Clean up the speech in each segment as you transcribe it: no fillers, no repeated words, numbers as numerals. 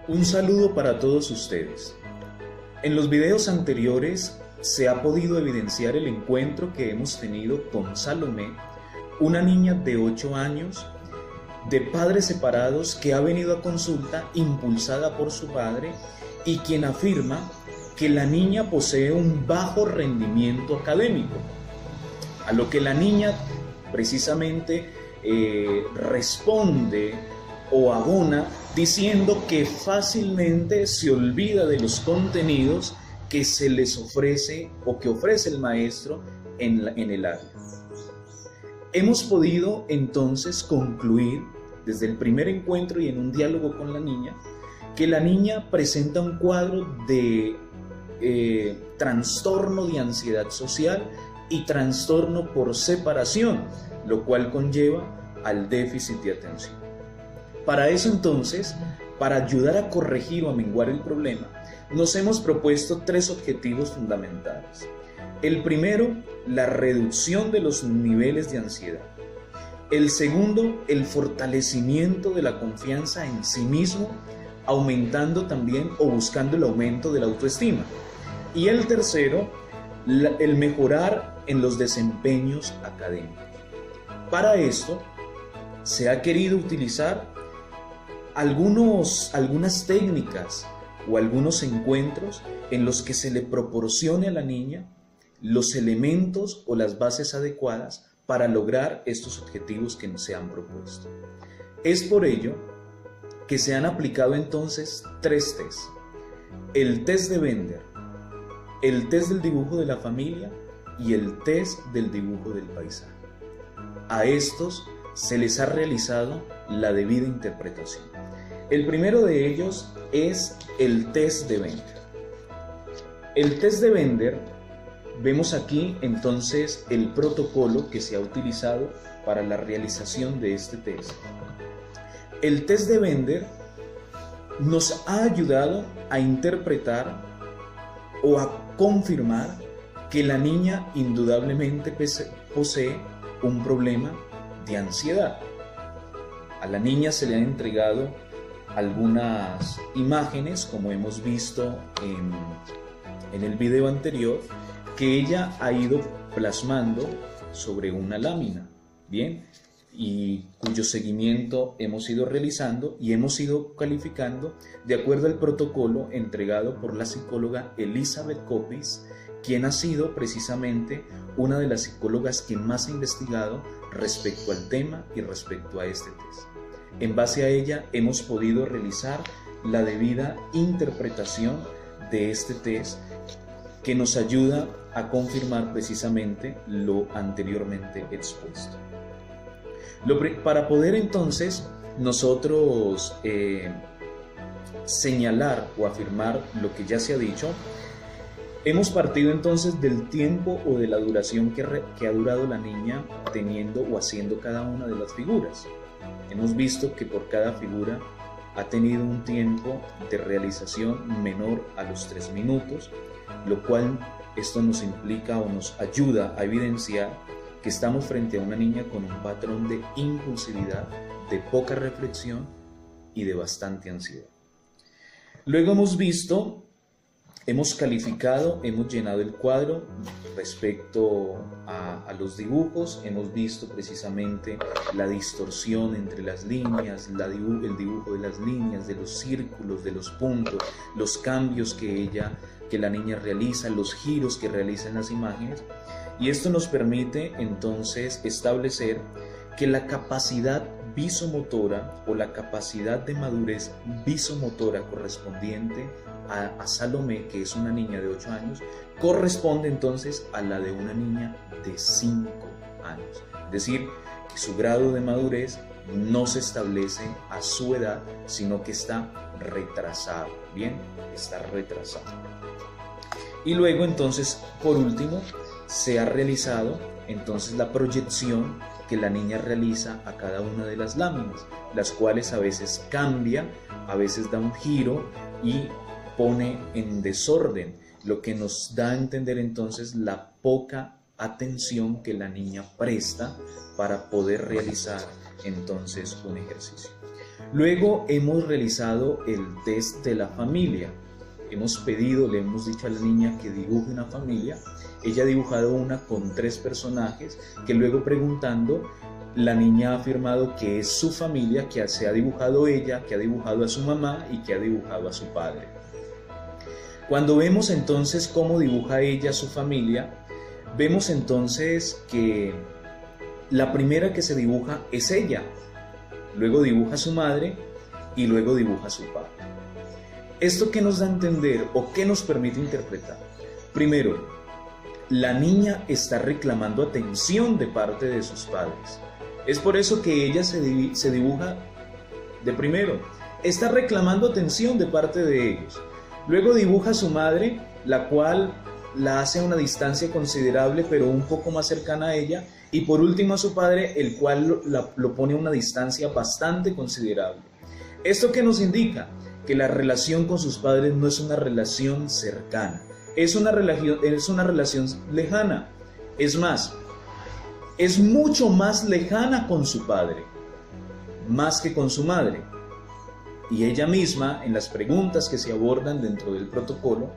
Un saludo para todos ustedes. En los videos anteriores se ha podido evidenciar el encuentro que hemos tenido con Salomé, una niña de 8 años, de padres separados, que ha venido a consulta impulsada por su padre y quien afirma que la niña posee un bajo rendimiento académico, a lo que la niña precisamente responde o abona diciendo que fácilmente se olvida de los contenidos que se les ofrece o que ofrece el maestro en el área. Hemos podido entonces concluir desde el primer encuentro y en un diálogo con la niña que la niña presenta un cuadro de trastorno de ansiedad social y trastorno por separación, lo cual conlleva al déficit de atención. Para eso entonces, para ayudar a corregir o a menguar el problema, nos hemos propuesto 3 objetivos fundamentales. El primero, la reducción de los niveles de ansiedad. El segundo, el fortalecimiento de la confianza en sí mismo, aumentando también o buscando el aumento de la autoestima. Y el tercero, el mejorar en los desempeños académicos. Para esto, se ha querido utilizar algunas técnicas o algunos encuentros en los que se le proporcione a la niña los elementos o las bases adecuadas para lograr estos objetivos que se han propuesto. Es por ello que se han aplicado entonces 3 tests: el test de Bender, el test del dibujo de la familia y el test del dibujo del paisaje. A estos se les ha realizado la debida interpretación. El primero de ellos es el test de Bender. El test de Bender, vemos aquí entonces el protocolo que se ha utilizado para la realización de este test. El test de Bender nos ha ayudado a interpretar o a confirmar que la niña indudablemente posee un problema de ansiedad. A la niña se le han entregado algunas imágenes, como hemos visto en el video anterior, que ella ha ido plasmando sobre una lámina, ¿bien? Y cuyo seguimiento hemos ido realizando y hemos ido calificando de acuerdo al protocolo entregado por la psicóloga Elizabeth Coppis, quien ha sido precisamente una de las psicólogas que más ha investigado respecto al tema y respecto a este test. En base a ella hemos podido realizar la debida interpretación de este test, que nos ayuda a confirmar precisamente lo anteriormente expuesto. Para poder entonces nosotros señalar o afirmar lo que ya se ha dicho, hemos partido entonces del tiempo o de la duración que ha durado la niña teniendo o haciendo cada una de las figuras. Hemos visto que por cada figura ha tenido un tiempo de realización menor a los 3 minutos, lo cual esto nos implica o nos ayuda a evidenciar que estamos frente a una niña con un patrón de impulsividad, de poca reflexión y de bastante ansiedad. Luego hemos calificado, hemos llenado el cuadro respecto a los dibujos, hemos visto precisamente la distorsión entre las líneas, el dibujo de las líneas, de los círculos, de los puntos, los cambios que la niña realiza, los giros que realiza en las imágenes, y esto nos permite entonces establecer que la capacidad visomotora o la capacidad de madurez visomotora correspondiente a Salomé, que es una niña de 8 años, corresponde entonces a la de una niña de 5 años. Es decir, que su grado de madurez no se establece a su edad, sino que está retrasado. Bien, está retrasado. Y luego entonces, por último, se ha realizado entonces la proyección que la niña realiza a cada una de las láminas, las cuales a veces cambia, a veces da un giro y pone en desorden, lo que nos da a entender entonces la poca atención que la niña presta para poder realizar entonces un ejercicio. Luego hemos realizado el test de la familia. Hemos pedido, le hemos dicho a la niña que dibuje una familia. Ella ha dibujado una con 3 personajes que luego preguntando, la niña ha afirmado que es su familia, que se ha dibujado ella, que ha dibujado a su mamá y que ha dibujado a su padre. Cuando vemos entonces cómo dibuja ella su familia, vemos entonces que la primera que se dibuja es ella, luego dibuja a su madre y luego dibuja a su padre. ¿Esto qué nos da a entender o qué nos permite interpretar? Primero, la niña está reclamando atención de parte de sus padres. Es por eso que ella se dibuja de primero. Está reclamando atención de parte de ellos. Luego dibuja a su madre, la cual la hace a una distancia considerable, pero un poco más cercana a ella. Y por último a su padre, el cual lo pone a una distancia bastante considerable. ¿Esto qué nos indica? Que la relación con sus padres no es una relación cercana, es una relación lejana. Es más, es mucho más lejana con su padre, más que con su madre. Y ella misma, en las preguntas que se abordan dentro del protocolo,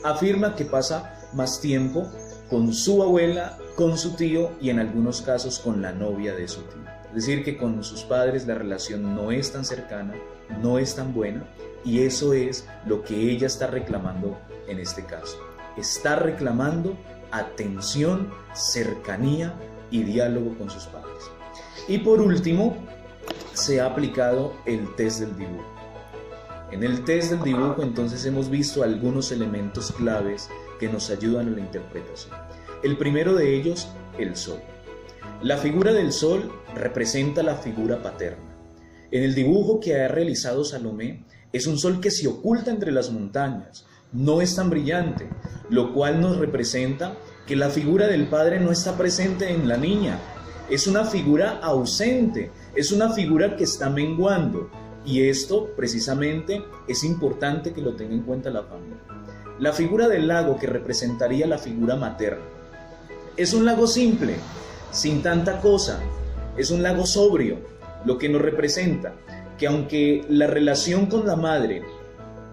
afirma que pasa más tiempo con su abuela, con su tío y en algunos casos con la novia de su tío. Es decir, que con sus padres la relación no es tan cercana, no es tan buena, y eso es lo que ella está reclamando en este caso. Está reclamando atención, cercanía y diálogo con sus padres. Y por último, se ha aplicado el test del dibujo. En el test del dibujo entonces hemos visto algunos elementos claves que nos ayudan a la interpretación. El primero de ellos, el sol. La figura del sol representa la figura paterna. En el dibujo que ha realizado Salomé, es un sol que se oculta entre las montañas, no es tan brillante, lo cual nos representa que la figura del padre no está presente en la niña. Es una figura ausente, es una figura que está menguando. Y esto precisamente es importante que lo tenga en cuenta la familia. La figura del lago, que representaría la figura materna, es un lago simple, sin tanta cosa, es un lago sobrio, lo que nos representa que aunque la relación con la madre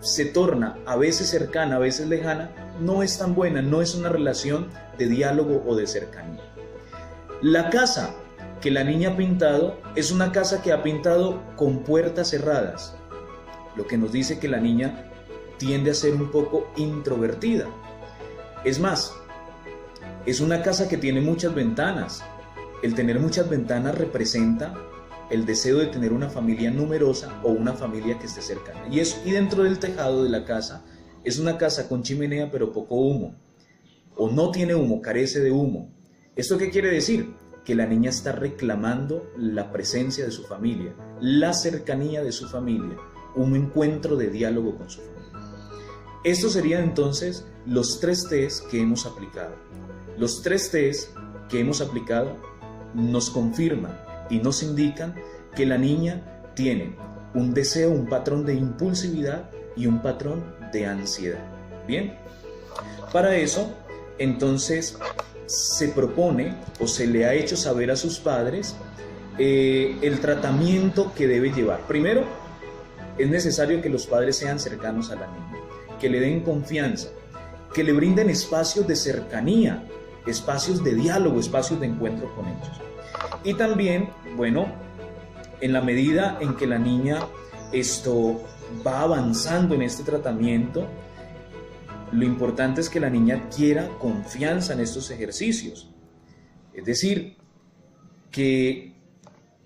se torna a veces cercana, a veces lejana, no es tan buena, no es una relación de diálogo o de cercanía. La casa que la niña ha pintado es una casa que ha pintado con puertas cerradas, lo que nos dice que la niña tiende a ser un poco introvertida. Es más, es una casa que tiene muchas ventanas. El tener muchas ventanas representa el deseo de tener una familia numerosa o una familia que esté cercana. Y dentro del tejado de la casa, es una casa con chimenea pero poco humo, o no tiene humo, carece de humo. ¿Esto qué quiere decir? Que la niña está reclamando la presencia de su familia, la cercanía de su familia, un encuentro de diálogo con su familia. Estos serían entonces los 3 test que hemos aplicado. Los 3 test que hemos aplicado nos confirman y nos indican que la niña tiene un deseo, un patrón de impulsividad y un patrón de ansiedad. Bien, para eso, entonces, se propone o se le ha hecho saber a sus padres el tratamiento que debe llevar. Primero, es necesario que los padres sean cercanos a la niña, que le den confianza, que le brinden espacios de cercanía, espacios de diálogo, espacios de encuentro con ellos. Y también, bueno, en la medida en que la niña va avanzando en este tratamiento, lo importante es que la niña adquiera confianza en estos ejercicios. Es decir, que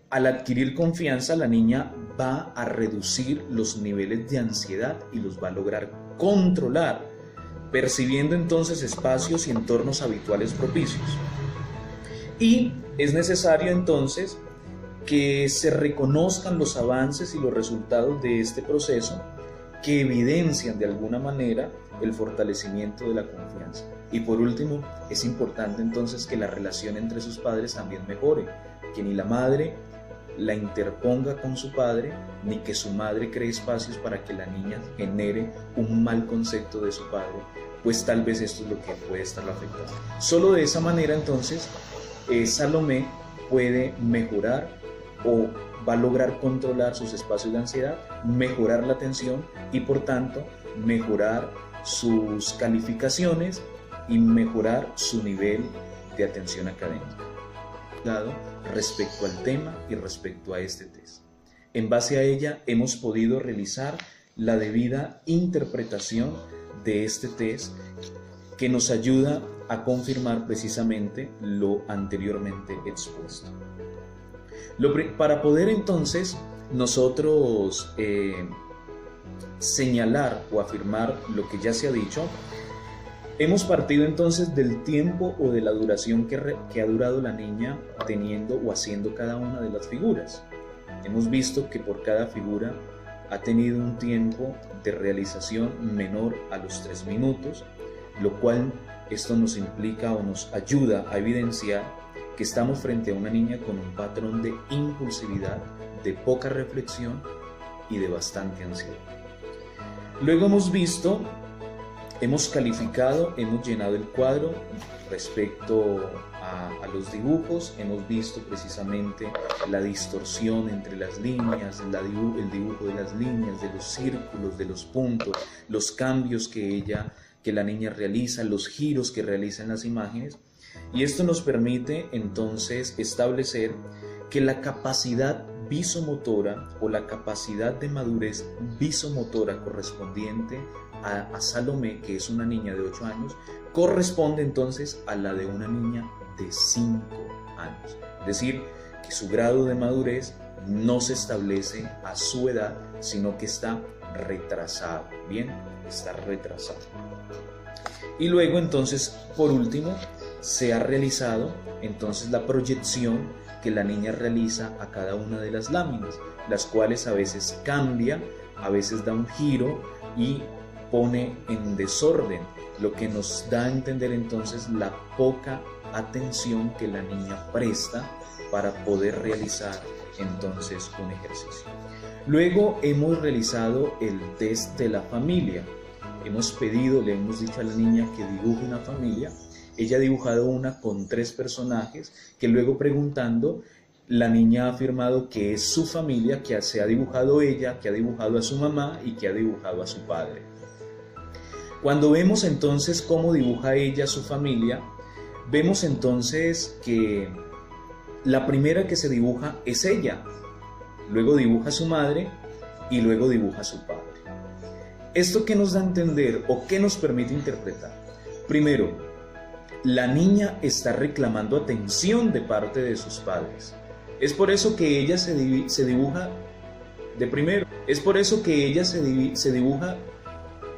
al adquirir confianza, la niña va a reducir los niveles de ansiedad y los va a lograr controlar, percibiendo entonces espacios y entornos habituales propicios. Y es necesario entonces que se reconozcan los avances y los resultados de este proceso que evidencian de alguna manera el fortalecimiento de la confianza. Y por último, es importante entonces que la relación entre sus padres también mejore, que ni la madre la interponga con su padre, ni que su madre cree espacios para que la niña genere un mal concepto de su padre, pues tal vez esto es lo que puede estarla afectando. Solo de esa manera entonces Salomé puede mejorar o va a lograr controlar sus espacios de ansiedad, mejorar la atención y por tanto mejorar sus calificaciones y mejorar su nivel de atención académica. Respecto al tema y respecto a este test. En base a ella hemos podido realizar la debida interpretación de este test que nos ayuda a confirmar precisamente lo anteriormente expuesto. Para poder entonces nosotros señalar o afirmar lo que ya se ha dicho, hemos partido entonces del tiempo o de la duración que ha durado la niña teniendo o haciendo cada una de las figuras. Hemos visto que por cada figura ha tenido un tiempo de realización menor a los 3 minutos, lo cual esto nos implica o nos ayuda a evidenciar que estamos frente a una niña con un patrón de impulsividad, de poca reflexión y de bastante ansiedad. Luego hemos calificado, hemos llenado el cuadro respecto a los dibujos, hemos visto precisamente la distorsión entre las líneas, el dibujo de las líneas, de los círculos, de los puntos, los cambios que la niña realiza, los giros que realiza en las imágenes, y esto nos permite entonces establecer que la capacidad visomotora o la capacidad de madurez visomotora correspondiente a Salomé, que es una niña de 8 años, corresponde entonces a la de una niña de 5 años. Es decir, que su grado de madurez no se establece a su edad, sino que está retrasado. Bien, está retrasado. Y luego entonces, por último, se ha realizado entonces la proyección que la niña realiza a cada una de las láminas, las cuales a veces cambia, a veces da un giro y pone en desorden, lo que nos da a entender entonces la poca atención que la niña presta para poder realizar entonces un ejercicio. Luego hemos realizado el test de la familia. Le hemos dicho a la niña que dibuje una familia. Ella ha dibujado una con 3 personajes que luego preguntando, la niña ha afirmado que es su familia, que se ha dibujado ella, que ha dibujado a su mamá y que ha dibujado a su padre. Cuando vemos entonces cómo dibuja ella su familia, vemos entonces que la primera que se dibuja es ella, luego dibuja a su madre y luego dibuja a su padre. ¿Esto qué nos da a entender o qué nos permite interpretar? Primero, la niña está reclamando atención de parte de sus padres. Es por eso que ella se dibuja de primero. Es por eso que ella se dibuja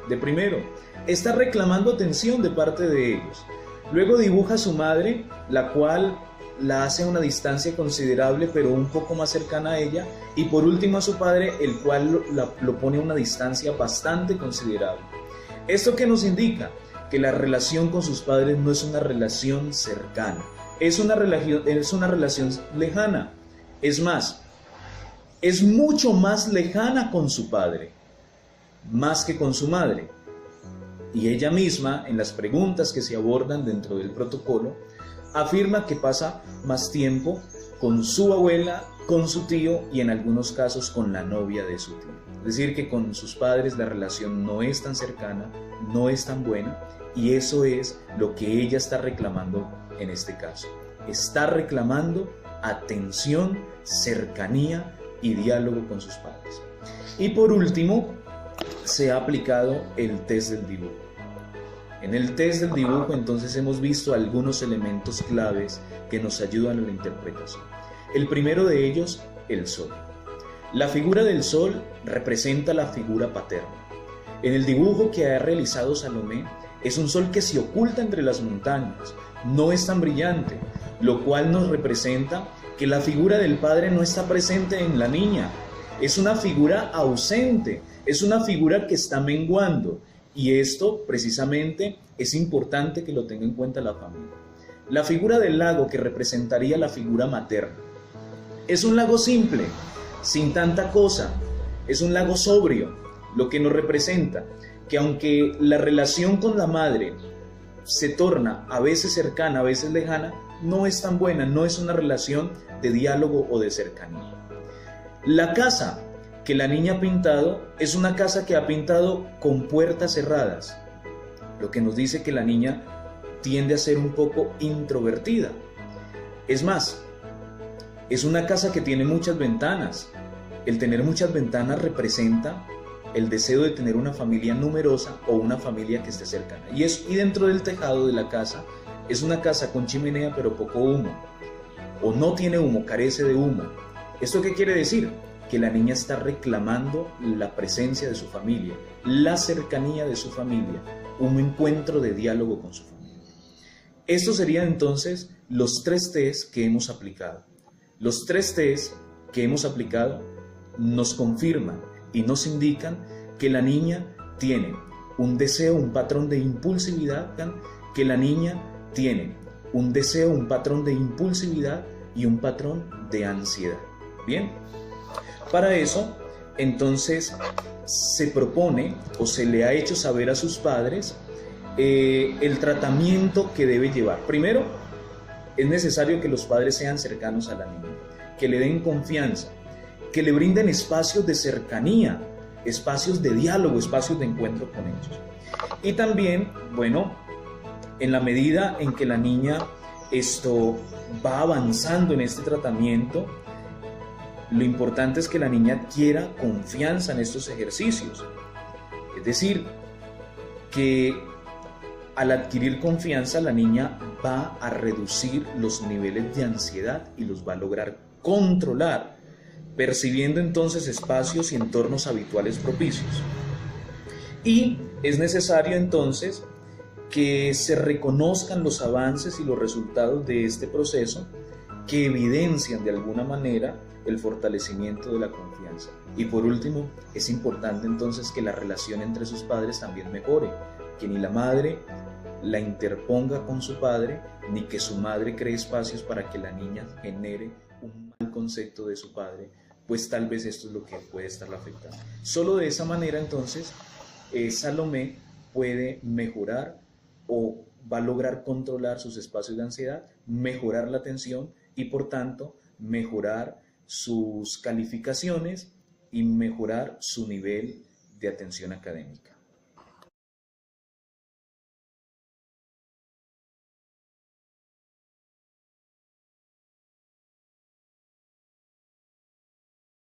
de primero. Está reclamando atención de parte de ellos. Luego dibuja a su madre, la cual la hace a una distancia considerable, pero un poco más cercana a ella. Y por último a su padre, el cual lo pone a una distancia bastante considerable. ¿Esto qué nos indica? Que la relación con sus padres no es una relación cercana, es una relación lejana. Es más, es mucho más lejana con su padre, más que con su madre. Y ella misma, en las preguntas que se abordan dentro del protocolo, afirma que pasa más tiempo con su abuela, con su tío y en algunos casos con la novia de su tío. Es decir, que con sus padres la relación no es tan cercana, no es tan buena, y eso es lo que ella está reclamando en este caso. Está reclamando atención, cercanía y diálogo con sus padres. Y por último, se ha aplicado el test del dibujo. En el test del dibujo entonces hemos visto algunos elementos claves que nos ayudan a la interpretación. El primero de ellos, el sol. La figura del sol representa la figura paterna. En el dibujo que ha realizado Salomé, es un sol que se oculta entre las montañas, no es tan brillante, lo cual nos representa que la figura del padre no está presente en la niña. Es una figura ausente, es una figura que está menguando. Y esto precisamente es importante que lo tenga en cuenta la familia. La figura del lago, que representaría la figura materna, es un lago simple, sin tanta cosa, es un lago sobrio, lo que nos representa que aunque la relación con la madre se torna a veces cercana, a veces lejana, no es tan buena, no es una relación de diálogo o de cercanía. La casa que la niña ha pintado es una casa que ha pintado con puertas cerradas, lo que nos dice que la niña tiende a ser un poco introvertida. Es más, es una casa que tiene muchas ventanas. El tener muchas ventanas representa el deseo de tener una familia numerosa o una familia que esté cercana. Y dentro del tejado de la casa es una casa con chimenea pero poco humo, o no tiene humo, carece de humo. ¿Esto qué quiere decir? Que la niña está reclamando la presencia de su familia, la cercanía de su familia, un encuentro de diálogo con su familia. Estos serían entonces los 3 T's que hemos aplicado. Los 3 T's que hemos aplicado nos confirman y nos indican que la niña tiene un deseo, un patrón de impulsividad, que la niña tiene un deseo, un patrón de impulsividad y un patrón de ansiedad. Bien, para eso, entonces, se propone o se le ha hecho saber a sus padres el tratamiento que debe llevar. Primero, es necesario que los padres sean cercanos a la niña, que le den confianza, que le brinden espacios de cercanía, espacios de diálogo, espacios de encuentro con ellos. Y también, bueno, en la medida en que la niña va avanzando en este tratamiento, lo importante es que la niña adquiera confianza en estos ejercicios. Es decir, que al adquirir confianza, la niña va a reducir los niveles de ansiedad y los va a lograr controlar, percibiendo entonces espacios y entornos habituales propicios. Y es necesario entonces que se reconozcan los avances y los resultados de este proceso que evidencian de alguna manera el fortalecimiento de la confianza. Y por último, es importante entonces que la relación entre sus padres también mejore, que ni la madre la interponga con su padre, ni que su madre cree espacios para que la niña genere un mal concepto de su padre, pues tal vez esto es lo que puede estarla afectando. Solo de esa manera entonces Salomé puede mejorar o va a lograr controlar sus espacios de ansiedad, mejorar la atención y por tanto mejorar sus calificaciones y mejorar su nivel de atención académica.